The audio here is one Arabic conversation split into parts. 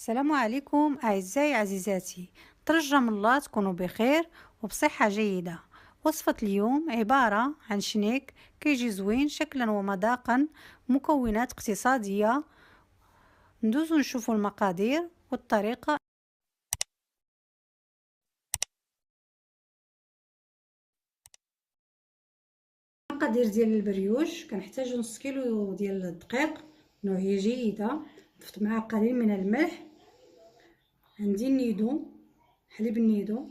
السلام عليكم أعزائي عزيزاتي. ترجى من الله تكونوا بخير وبصحة جيدة. وصفة اليوم عبارة عن شنيك كيجي زوين شكلا ومذاقا، مكونات اقتصادية. ندوزو نشوفوا المقادير والطريقة. المقادير ديال البريوش: كنحتاجو نص كيلو ديال الدقيق نوعية جيدة، ضفت معاه قليل من الملح. عندي النيدو، حليب النيدو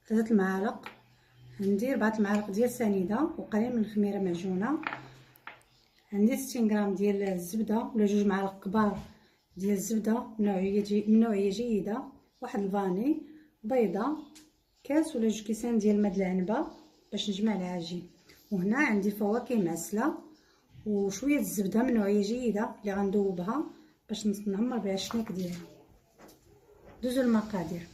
3 المعالق. عندي 4 المعالق ديال سنيده وقليل من الخميره معجونه. عندي 60 غرام ديال الزبده ولا 2 معالق كبار ديال الزبده من نوعيه جيده. واحد الفاني، بيضه، كاس ولا 2 كيسان ديال ماء العنبه باش نجمع العجين. وهنا عندي فواكه معسله وشويه الزبده من نوعيه جيده اللي غندوبها باش نعمر بها الشنيك ديالها. دوزو المقادير.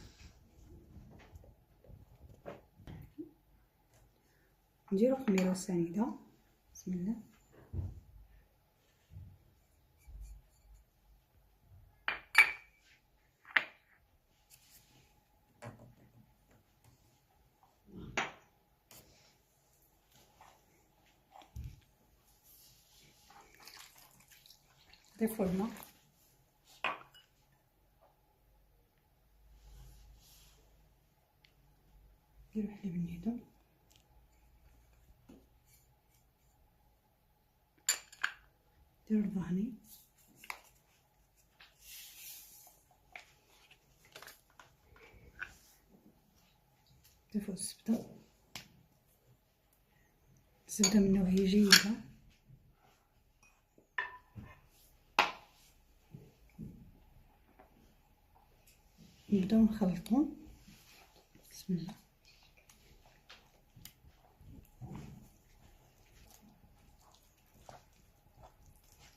نديرو خميره سنيده. بسم الله. نضيفو الماء، نديرو حليب النيدو، نديرو الفاني، نضيفو الزبده من نوعيه جيده. نبداو نخلطو. بسم الله.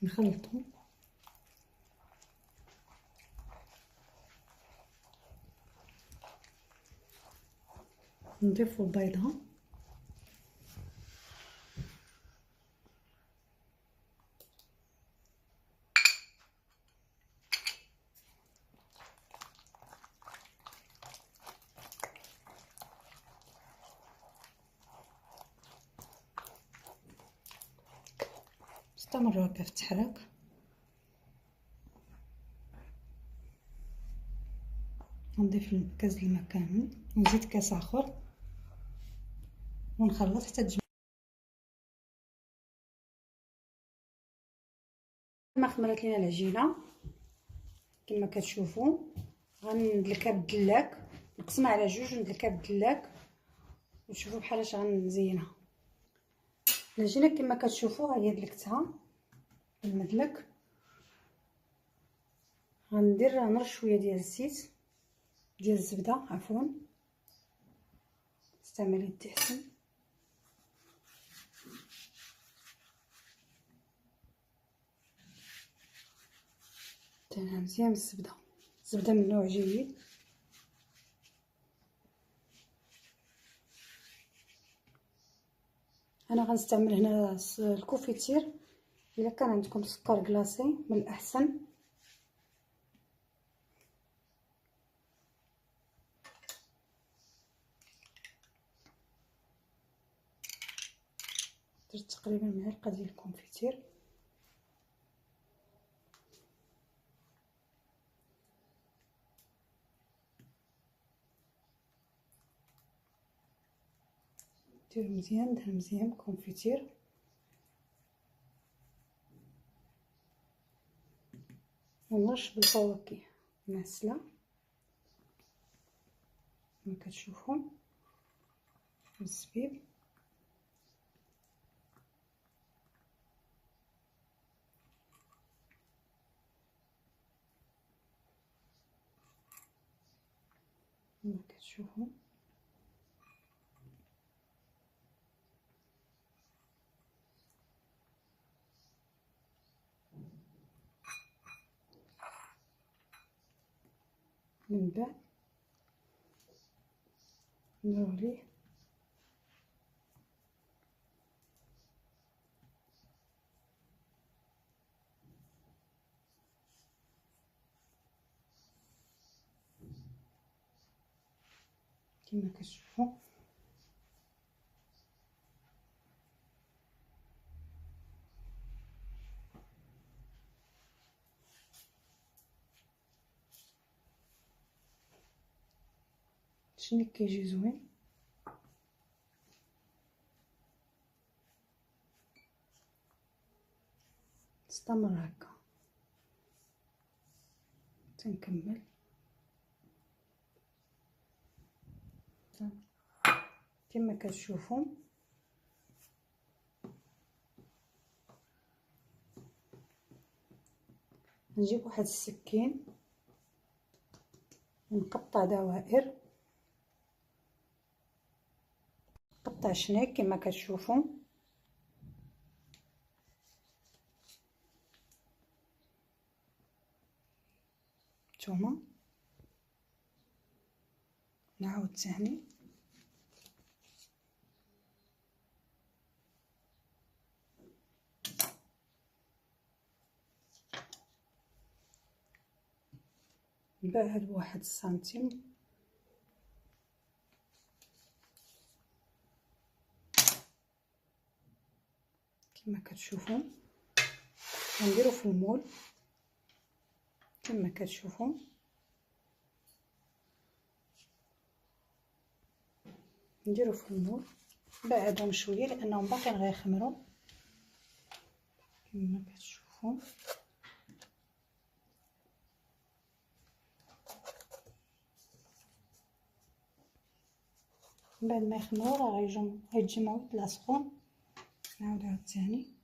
نخلطو. نضيفو البيضه، استمر هكا في التحراك. نضيف كاس الماء كامل ونزيد كاس اخر ونخلط حتى تجمع. ما خمرت لينا العجينه كما كتشوفوا. غندلكها بالدلاك، نقسمها على جوج وندلكها بالدلاك وتشوفوا بحالاش غنزينها. العجينه كما كتشوفوا ها هي دلكتها بالمدلك. غندير نرش شويه ديال الزيت ديال الزبده، عفوا استعمل يدي احسن. دهنها مزيان بالزبده، الزبده من نوع جيد. انا غنستعمل هنا الكوفيتير، الا كان عندكم سكر كلاصي من الاحسن. درت تقريبا معلقه ديال الكونفيتير. دير مزيان، دهن مزيان بالكونفيتير. ونرش بالفواكه معسله كما كتشوفوا بالزبيب. كما كتشوفوا من بعد نديرو عليه كما كتشوفوا. الشنيك كيجي زوين. نستمر هكا تنكمل. كما كتشوفوا نجيب واحد السكين ونقطع دوائر، نقطع شنيك كما كتشوفوا. نتوما نعاود ثاني. نبعد بواحد السنتيم كما كتشوفوا. نديرو في المول كما كتشوفوا. نديرو في المول بعدهم شويه لانهم باقيين غيخمروا كما كتشوفوا. من بعد ما يخمروا راه غيتجمعوا يتلاصقوا. نعاودو عاوتاني.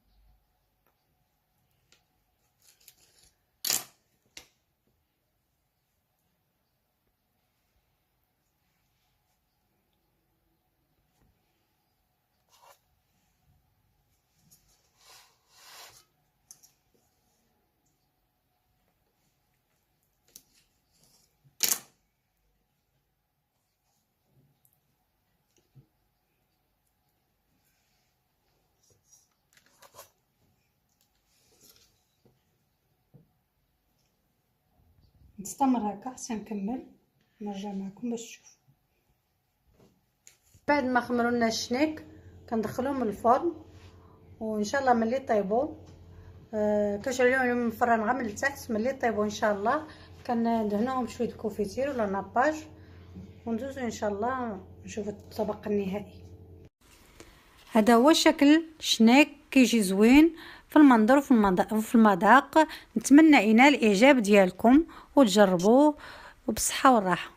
نستمر هكا حتى نكمل، نرجع معكم باش تشوفوا. بعد ما خمروا لنا الشنيك كندخلوهم للفرن، وان شاء الله ملي طيبوا كنشعلوهم من الفران غير من التحت. ملي طيبوا ان شاء الله كندهنوهم بشويه الكونفيتير ولا ناباج، وندوزو ان شاء الله نشوفوا الطبق النهائي. هذا هو شكل شنيك كيجي زوين في المنظر وفي المذاق. نتمنى ينال الاعجاب ديالكم وتجربوه وبالصحه والراحه.